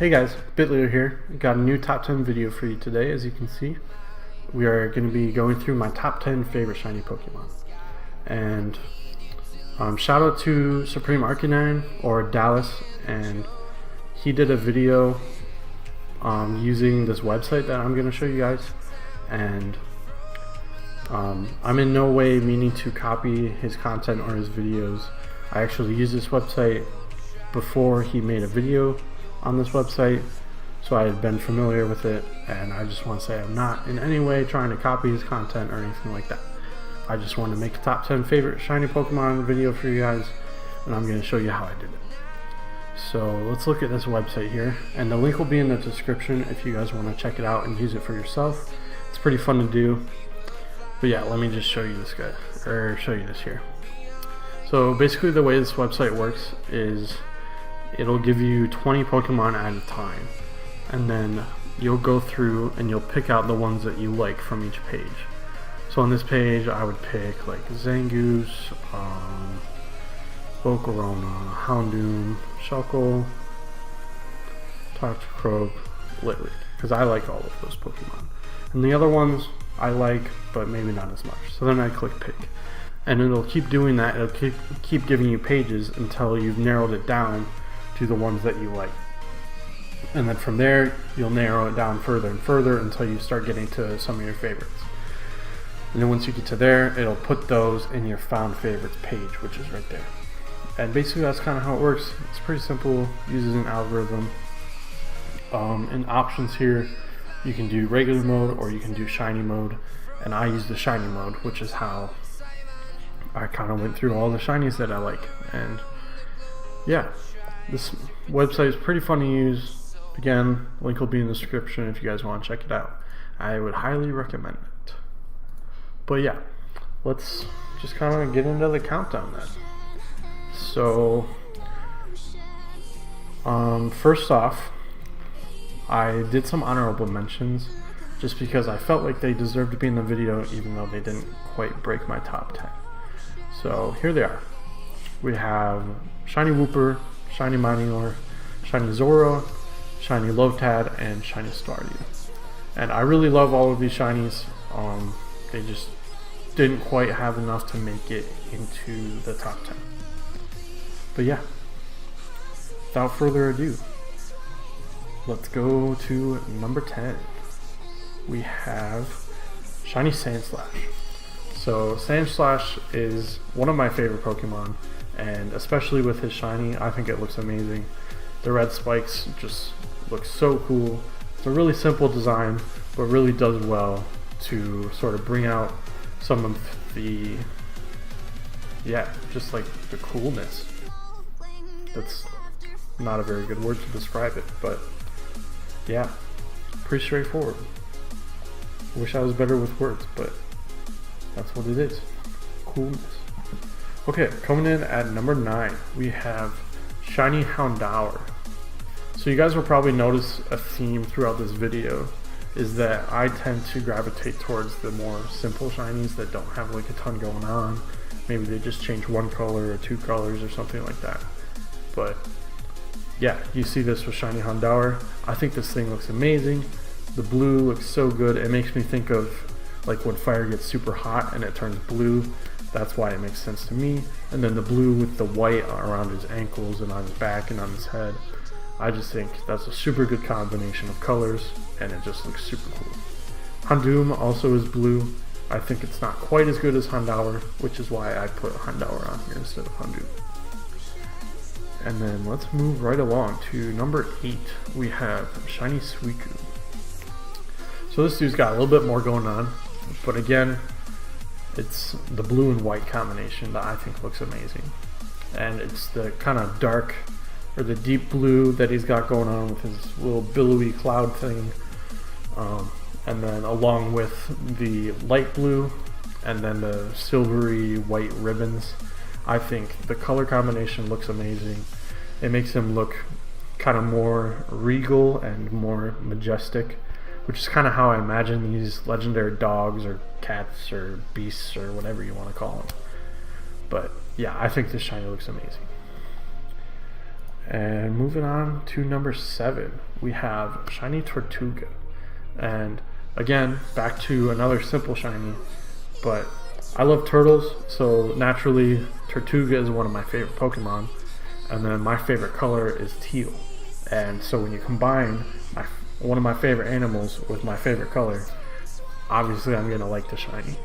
Hey guys, BitLeo here. Got a new top 10 video for you today. As you can see, we are going to be going through my top 10 favorite shiny Pokemon. And shout out to Supreme Arcanine, or Dallas, and he did a video using this website that I'm going to show you guys. And I'm in no way meaning to copy his content or his videos. I actually used this website before he made a video on this website, so I had been familiar with it, and I just want to say I'm not in any way trying to copy his content or anything like that. I just want to make a top 10 favorite shiny Pokemon video for you guys, and I'm going to show you how I did it. So let's look at this website here, and the link will be in the description if you guys want to check it out and use it for yourself. It's pretty fun to do. But yeah, let me just show you this guy, or show you this here. So basically the way this website works is it'll give you 20 Pokemon at a time, and then you'll go through and you'll pick out the ones that you like from each page. So on this page I would pick like Zangoose, Volcarona, Houndoom, Shuckle, Toxicroak, Litwick, because I like all of those Pokemon. And the other ones I like, but maybe not as much. So then I click pick, and it'll keep doing that. It'll keep giving you pages until you've narrowed it down to the ones that you like, and then from there you'll narrow it down further and further until you start getting to some of your favorites. And then once you get to there, it'll put those in your found favorites page, which is right there. And basically that's kind of how it works. It's pretty simple, uses an algorithm. In options here, you can do regular mode or you can do shiny mode, and I use the shiny mode, which is how I kind of went through all the shinies that I like. And yeah, this website is pretty fun to use. Again, link will be in the description if you guys want to check it out. I would highly recommend it. But yeah, let's just kind of get into the countdown then. So first off, I did some honorable mentions just because I felt like they deserved to be in the video, even though they didn't quite break my top 10. So here they are. We have Shiny Wooper, Shiny Minior, Shiny Zora, Shiny Lotad, and Shiny Staryu. And I really love all of these shinies. They just didn't quite have enough to make it into the top 10. But yeah, without further ado, let's go to number 10. We have Shiny Sandslash. So Sandslash is one of my favorite Pokemon, and especially with his shiny, I think it looks amazing. The red spikes just look so cool. It's a really simple design, but really does well to sort of bring out some of the, just like the coolness. That's not a very good word to describe it, but yeah, pretty straightforward. Wish I was better with words, but that's what it is. Coolness. Okay, coming in at number 9, we have Shiny Houndour. So you guys will probably notice a theme throughout this video is that I tend to gravitate towards the more simple shinies that don't have like a ton going on. Maybe they just change one color or two colors or something like that. But yeah, you see this with Shiny Houndour. I think this thing looks amazing. The blue looks so good. It makes me think of like when fire gets super hot and it turns blue. That's why it makes sense to me. And then the blue with the white around his ankles and on his back and on his head. I just think that's a super good combination of colors, and it just looks super cool. Houndoom also is blue. I think it's not quite as good as Houndour, which is why I put Houndour on here instead of Houndoom. And then let's move right along to number 8. We have Shiny Suicune. So this dude's got a little bit more going on, but again, it's the blue and white combination that I think looks amazing. And it's the kind of dark, or the deep blue that he's got going on with his little billowy cloud thing. And then along with the light blue and then the silvery white ribbons, I think the color combination looks amazing. It makes him look kind of more regal and more majestic, which is kind of how I imagine these legendary dogs or cats or beasts or whatever you want to call them. But yeah, I think this shiny looks amazing. And moving on to number 7, we have Shiny Tortuga. And again, back to another simple shiny, but I love turtles, so naturally Tortuga is one of my favorite Pokemon, and then my favorite color is teal. And so when you combine one of my favorite animals with my favorite color, obviously I'm gonna like the shiny.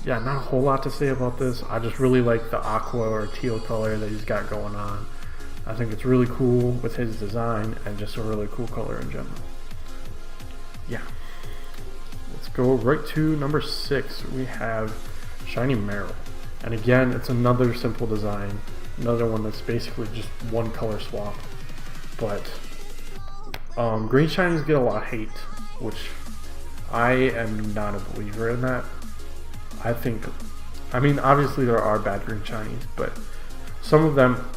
Yeah, not a whole lot to say about this. I just really like the aqua or teal color that he's got going on. I think it's really cool with his design and just a really cool color in general. Yeah. Let's go right to number 6. We have Shiny Marill. And again, it's another simple design. Another one that's basically just one color swap. But green shinies get a lot of hate, which I am not a believer in that. I mean, obviously there are bad green shinies, but some of them,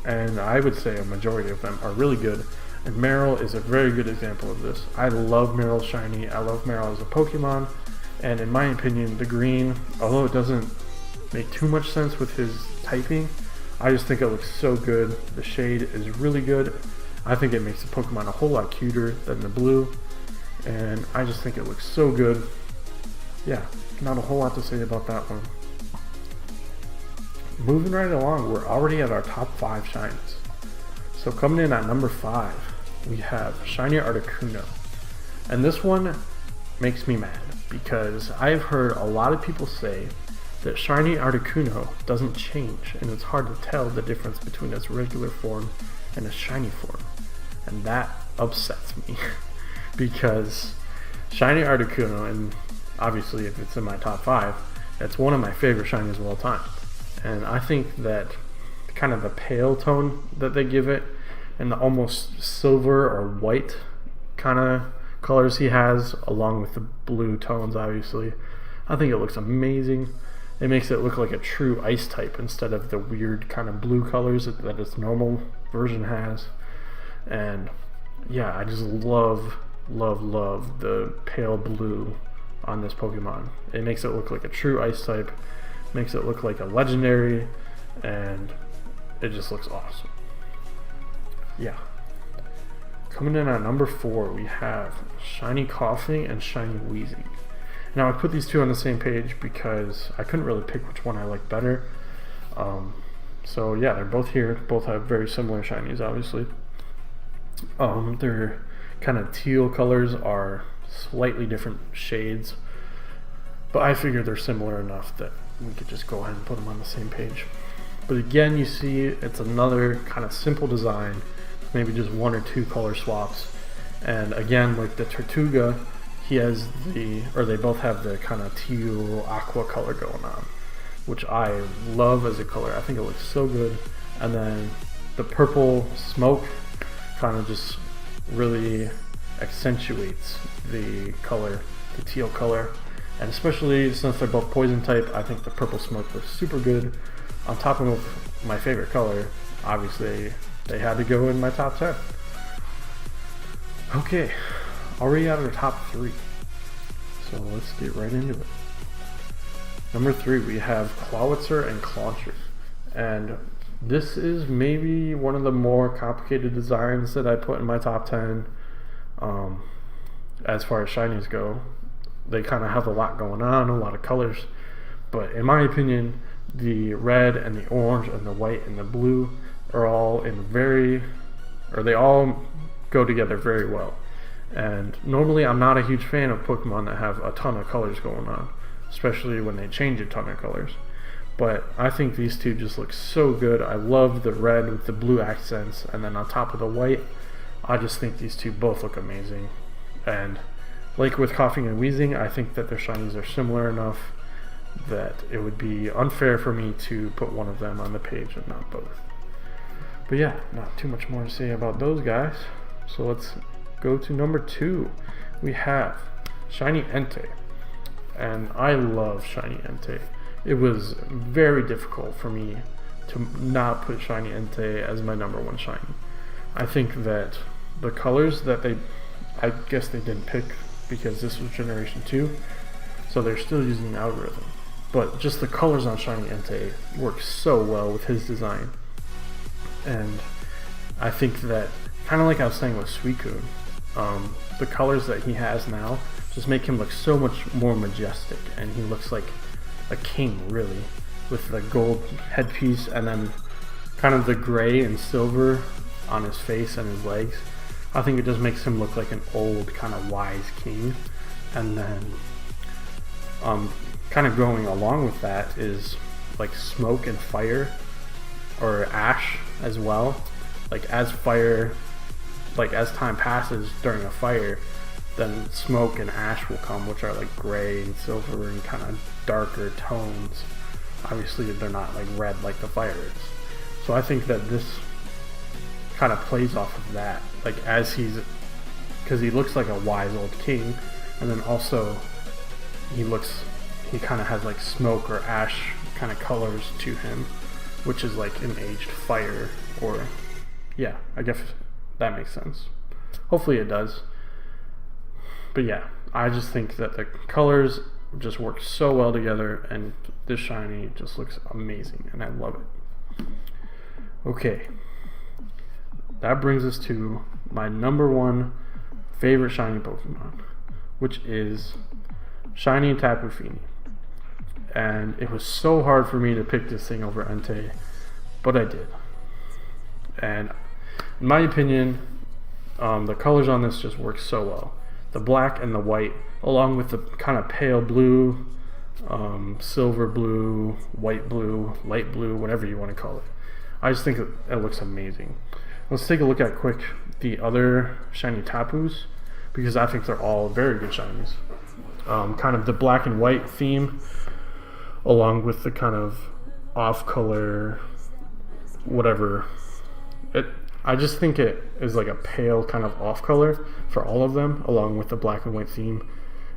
and I would say a majority of them, are really good. And Marill is a very good example of this. I love Marill shiny. I love Marill as a Pokemon. And in my opinion, the green, although it doesn't make too much sense with his typing, I just think it looks so good. The shade is really good. I think it makes the Pokemon a whole lot cuter than the blue. And I just think it looks so good. Yeah, not a whole lot to say about that one. Moving right along, we're already at our top 5 shinies. So coming in at number 5, we have Shiny Articuno. And this one makes me mad because I've heard a lot of people say that Shiny Articuno doesn't change, and it's hard to tell the difference between its regular form and its shiny form. And that upsets me because Shiny Articuno, and obviously if it's in my top 5, it's one of my favorite shinies of all time. And I think that kind of the pale tone that they give it and the almost silver or white kind of colors he has, along with the blue tones obviously, I think it looks amazing. It makes it look like a true ice type instead of the weird kind of blue colors that its normal version has. And yeah, I just love the pale blue on this Pokemon. It makes it look like a true ice type, makes it look like a legendary, and it just looks awesome. Yeah. Coming in at number 4, we have Shiny Koffing and Shiny Weezing. Now I put these two on the same page because I couldn't really pick which one I like better. So yeah, they're both here. Both have very similar shinies, obviously. Their kind of teal colors are slightly different shades, but I figured they're similar enough that we could just go ahead and put them on the same page. But again, you see it's another kind of simple design, maybe just 1 or 2 color swaps. And again, like the Tortuga, they both have the kind of teal aqua color going on, which I love as a color. I think it looks so good. And then the purple smoke kind of just really accentuates the color, the teal color. And especially since they're both poison type, I think the purple smoke looks super good. On top of my favorite color, obviously they had to go in my top 10. Okay, already out of the top 3. So let's get right into it. Number 3, we have Clawitzer and Clauncher. And this is maybe one of the more complicated designs that I put in my top 10. As far as shinies go, they kind of have a lot going on, a lot of colors. But in my opinion, the red and the orange and the white and the blue are all they all go together very well. And normally I'm not a huge fan of Pokemon that have a ton of colors going on, especially when they change a ton of colors. But I think these two just look so good. I love the red with the blue accents, and then on top of the white, I just think these two both look amazing. And like with Koffing and Weezing, I think that their shinies are similar enough that it would be unfair for me to put one of them on the page and not both. But yeah, not too much more to say about those guys. So let's go to number 2. We have Shiny Entei. And I love Shiny Entei. It was very difficult for me to not put Shiny Entei as my number 1 shiny. I think that the colors that I guess they didn't pick because this was Generation 2, so they're still using the algorithm. But just the colors on Shiny Entei work so well with his design. And I think that, kind of like I was saying with Suicune, the colors that he has now just make him look so much more majestic, and he looks like a king, really, with the gold headpiece and then kind of the gray and silver on his face and his legs. I think it just makes him look like an old, kind of wise king. And then kind of going along with that is like smoke and fire, or ash as well. Like as fire, like as time passes during a fire, then smoke and ash will come, which are like gray and silver and kind of darker tones. Obviously they're not like red like the fire is. So I think that this kind of plays off of that, like as because he looks like a wise old king, and then also he kind of has like smoke or ash kind of colors to him, which is like an aged fire, or yeah, I guess that makes sense. Hopefully it does. But yeah, I just think that the colors just work so well together, and this shiny just looks amazing, and I love it. Okay, that brings us to my number one favorite shiny Pokemon, which is Shiny Tapu Fini. And it was so hard for me to pick this thing over Entei, but I did. And in my opinion, the colors on this just work so well. The black and the white, along with the kind of pale blue, silver blue, white blue, light blue, whatever you want to call it. I just think it looks amazing. Let's take a look at quick the other shiny Tapus, because I think they're all very good shinies. Kind of the black and white theme, along with the kind of off color, whatever. I just think it is like a pale kind of off color for all of them, along with the black and white theme,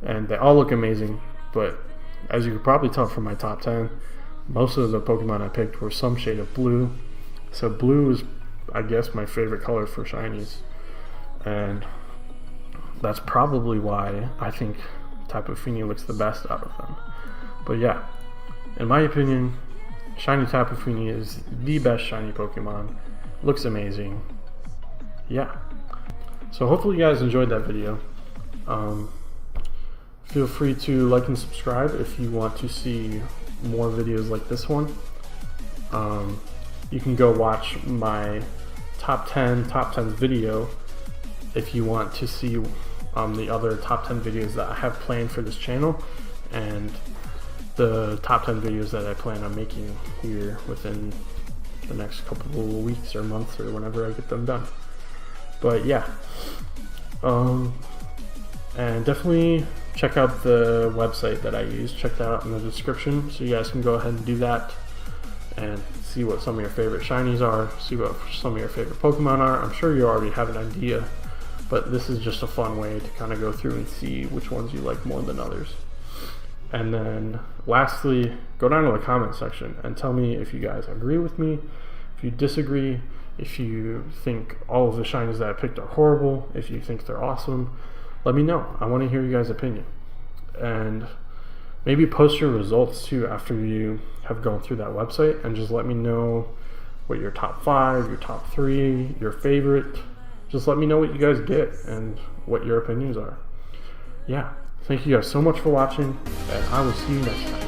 and they all look amazing. But as you could probably tell from my top 10, most of the Pokemon I picked were some shade of blue. So blue is, I guess, my favorite color for shinies, and that's probably why I think Tapu Fini looks the best out of them. But yeah, in my opinion, Shiny Tapu Fini is the best shiny Pokemon. Looks amazing. Yeah. So hopefully you guys enjoyed that video. Feel free to like and subscribe if you want to see more videos like this one. You can go watch my top 10 video if you want to see the other top 10 videos that I have planned for this channel, and the top 10 videos that I plan on making here within the next couple of weeks or months, or whenever I get them done. But yeah, and definitely check out the website that I use. Check that out in the description, so you guys can go ahead and do that and see what some of your favorite shinies are, see what some of your favorite Pokemon are. I'm sure you already have an idea, but this is just a fun way to kind of go through and see which ones you like more than others. And then lastly, go down to the comment section and tell me if you guys agree with me, if you disagree, if you think all of the shinies that I picked are horrible, if you think they're awesome. Let me know. I want to hear you guys' opinion. And maybe post your results too after you have gone through that website, and just let me know what your top 5, your top 3, your favorite. Just let me know what you guys get and what your opinions are. Yeah. Thank you guys so much for watching, and I will see you next time.